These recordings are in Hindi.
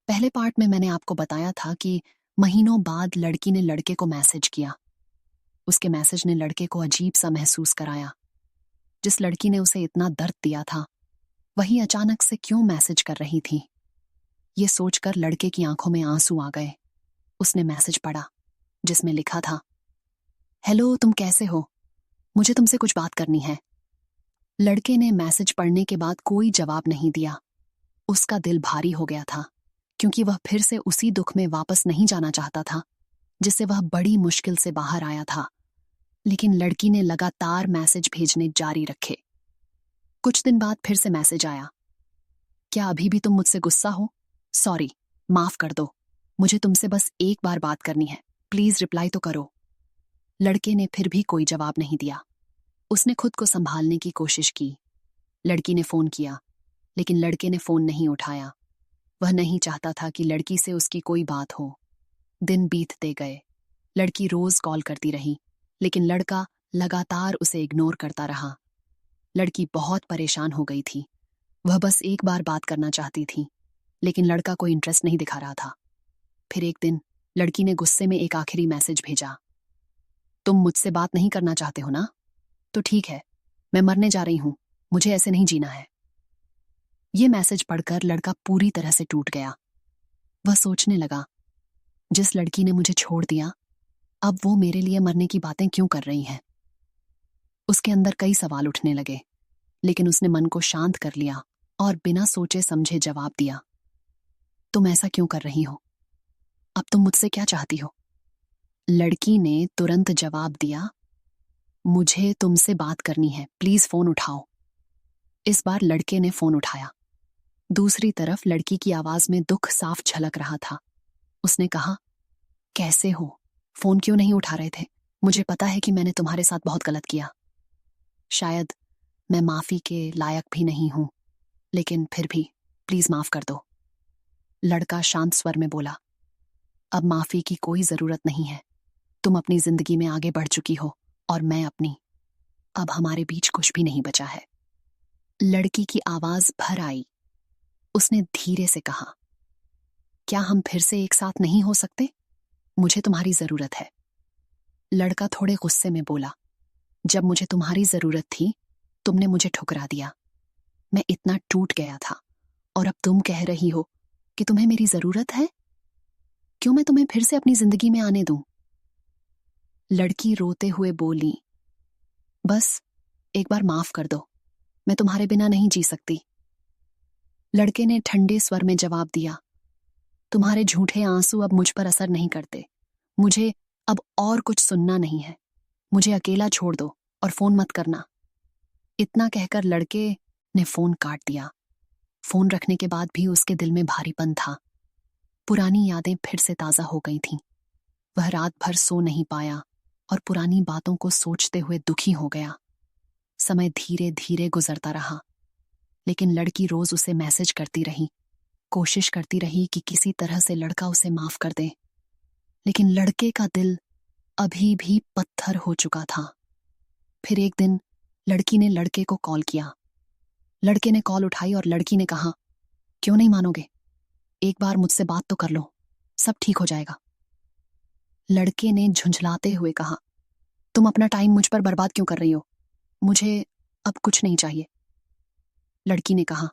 पहले पार्ट में मैंने आपको बताया था कि महीनों बाद लड़की ने लड़के को मैसेज किया। उसके मैसेज ने लड़के को अजीब सा महसूस कराया। जिस लड़की ने उसे इतना दर्द दिया था, वही अचानक से क्यों मैसेज कर रही थी। ये सोचकर लड़के की आंखों में आंसू आ गए। उसने मैसेज पढ़ा, जिसमें लिखा था, हेलो, तुम कैसे हो? मुझे तुमसे कुछ बात करनी है। लड़के ने मैसेज पढ़ने के बाद कोई जवाब नहीं दिया। उसका दिल भारी हो गया था, क्योंकि वह फिर से उसी दुख में वापस नहीं जाना चाहता था जिससे वह बड़ी मुश्किल से बाहर आया था। लेकिन लड़की ने लगातार मैसेज भेजने जारी रखे। कुछ दिन बाद फिर से मैसेज आया, क्या अभी भी तुम मुझसे गुस्सा हो? सॉरी, माफ कर दो, मुझे तुमसे बस एक बार बात करनी है, प्लीज रिप्लाई तो करो। लड़के ने फिर भी कोई जवाब नहीं दिया। उसने खुद को संभालने की कोशिश की। लड़की ने फोन किया, लेकिन लड़के ने फोन नहीं उठाया। वह नहीं चाहता था कि लड़की से उसकी कोई बात हो। दिन बीतते गए। लड़की रोज कॉल करती रही, लेकिन लड़का लगातार उसे इग्नोर करता रहा। लड़की बहुत परेशान हो गई थी। वह बस एक बार बात करना चाहती थी, लेकिन लड़का कोई इंटरेस्ट नहीं दिखा रहा था। फिर एक दिन लड़की ने गुस्से में एक आखिरी मैसेज भेजा, तुम मुझसे बात नहीं करना चाहते हो ना? तो ठीक है, मैं मरने जा रही हूं, मुझे ऐसे नहीं जीना है। ये मैसेज पढ़कर लड़का पूरी तरह से टूट गया। वह सोचने लगा, जिस लड़की ने मुझे छोड़ दिया, अब वो मेरे लिए मरने की बातें क्यों कर रही है? उसके अंदर कई सवाल उठने लगे, लेकिन उसने मन को शांत कर लिया और बिना सोचे समझे जवाब दिया, तुम ऐसा क्यों कर रही हो? अब तुम मुझसे क्या चाहती हो? लड़की ने तुरंत जवाब दिया, मुझे तुमसे बात करनी है, प्लीज फोन उठाओ। इस बार लड़के ने फोन उठाया। दूसरी तरफ लड़की की आवाज में दुख साफ झलक रहा था। उसने कहा, कैसे हो? फोन क्यों नहीं उठा रहे थे? मुझे पता है कि मैंने तुम्हारे साथ बहुत गलत किया। शायद मैं माफी के लायक भी नहीं हूं, लेकिन फिर भी प्लीज माफ कर दो। लड़का शांत स्वर में बोला, अब माफी की कोई जरूरत नहीं है। तुम अपनी जिंदगी में आगे बढ़ चुकी हो और मैं अपनी। अब हमारे बीच कुछ भी नहीं बचा है। लड़की की आवाज भर आई। उसने धीरे से कहा, क्या हम फिर से एक साथ नहीं हो सकते? मुझे तुम्हारी जरूरत है। लड़का थोड़े गुस्से में बोला, जब मुझे तुम्हारी जरूरत थी, तुमने मुझे ठुकरा दिया। मैं इतना टूट गया था, और अब तुम कह रही हो कि तुम्हें मेरी जरूरत है? क्यों मैं तुम्हें फिर से अपनी जिंदगी में आने दूं? लड़की रोते हुए बोली, बस एक बार माफ कर दो, मैं तुम्हारे बिना नहीं जी सकती। लड़के ने ठंडे स्वर में जवाब दिया, तुम्हारे झूठे आंसू अब मुझ पर असर नहीं करते। मुझे अब और कुछ सुनना नहीं है। मुझे अकेला छोड़ दो और फोन मत करना। इतना कहकर लड़के ने फोन काट दिया। फोन रखने के बाद भी उसके दिल में भारीपन था। पुरानी यादें फिर से ताजा हो गई थीं। वह रात भर सो नहीं पाया और पुरानी बातों को सोचते हुए दुखी हो गया। समय धीरे धीरे गुजरता रहा, लेकिन लड़की रोज उसे मैसेज करती रही, कोशिश करती रही कि किसी तरह से लड़का उसे माफ कर दे। लेकिन लड़के का दिल अभी भी पत्थर हो चुका था। फिर एक दिन लड़की ने लड़के को कॉल किया। लड़के ने कॉल उठाई और लड़की ने कहा, क्यों नहीं मानोगे? एक बार मुझसे बात तो कर लो, सब ठीक हो जाएगा। लड़के ने झुंझलाते हुए कहा, तुम अपना टाइम मुझ पर बर्बाद क्यों कर रही हो? मुझे अब कुछ नहीं चाहिए। लड़की ने कहा,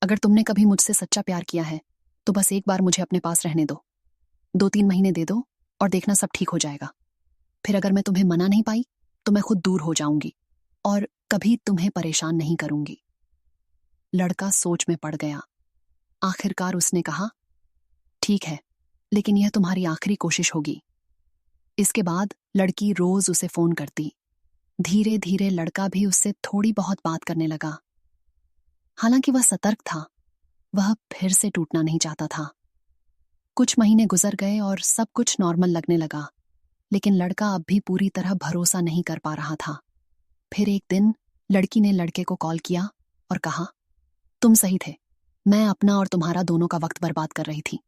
अगर तुमने कभी मुझसे सच्चा प्यार किया है, तो बस एक बार मुझे अपने पास रहने दो। 2-3 महीने दे दो और देखना सब ठीक हो जाएगा। फिर अगर मैं तुम्हें मना नहीं पाई, तो मैं खुद दूर हो जाऊंगी और कभी तुम्हें परेशान नहीं करूंगी। लड़का सोच में पड़ गया। आखिरकार उसने कहा, ठीक है, लेकिन यह तुम्हारी आखिरी कोशिश होगी। इसके बाद लड़की रोज उसे फोन करती। धीरे धीरे लड़का भी उससे थोड़ी बहुत बात करने लगा। हालांकि वह सतर्क था, वह फिर से टूटना नहीं चाहता था। कुछ महीने गुजर गए और सब कुछ नॉर्मल लगने लगा, लेकिन लड़का अब भी पूरी तरह भरोसा नहीं कर पा रहा था। फिर एक दिन लड़की ने लड़के को कॉल किया और कहा, तुम सही थे, मैं अपना और तुम्हारा दोनों का वक्त बर्बाद कर रही थी,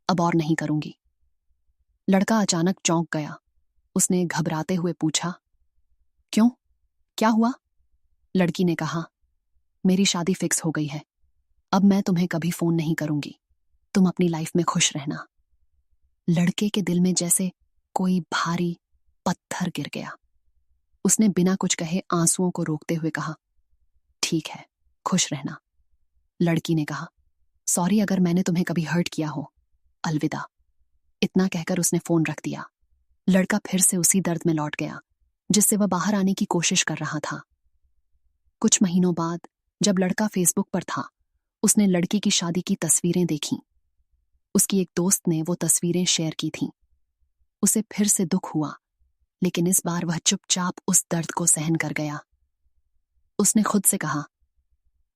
अब और नहीं करूंगी। लड़का अचानक चौंक गया। उसने घबराते हुए पूछा, क्यों, क्या हुआ? लड़की ने कहा, मेरी शादी फिक्स हो गई है, अब मैं तुम्हें कभी फोन नहीं करूंगी। तुम अपनी लाइफ में खुश रहना। लड़के के दिल में जैसे कोई भारी पत्थर गिर गया। उसने बिना कुछ कहे आंसुओं को रोकते हुए कहा, ठीक है, खुश रहना। लड़की ने कहा, सॉरी अगर मैंने तुम्हें कभी हर्ट किया हो, अलविदा। इतना कहकर उसने फोन रख दिया। लड़का फिर से उसी दर्द में लौट गया जिससे वह बाहर आने की कोशिश कर रहा था। कुछ महीनों बाद जब लड़का फेसबुक पर था, उसने लड़की की शादी की तस्वीरें देखीं। उसकी एक दोस्त ने वो तस्वीरें शेयर की थीं। उसे फिर से दुख हुआ, लेकिन इस बार वह चुपचाप उस दर्द को सहन कर गया। उसने खुद से कहा,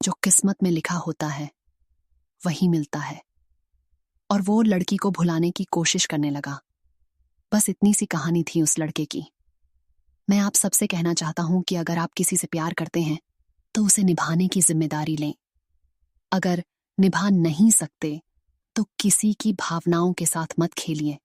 जो किस्मत में लिखा होता है वही मिलता है। और वो लड़की को भुलाने की कोशिश करने लगा। बस इतनी सी कहानी थी उस लड़के की। मैं आप सबसे कहना चाहता हूं कि अगर आप किसी से प्यार करते हैं तो उसे निभाने की जिम्मेदारी लें। अगर निभा नहीं सकते तो किसी की भावनाओं के साथ मत खेलिए।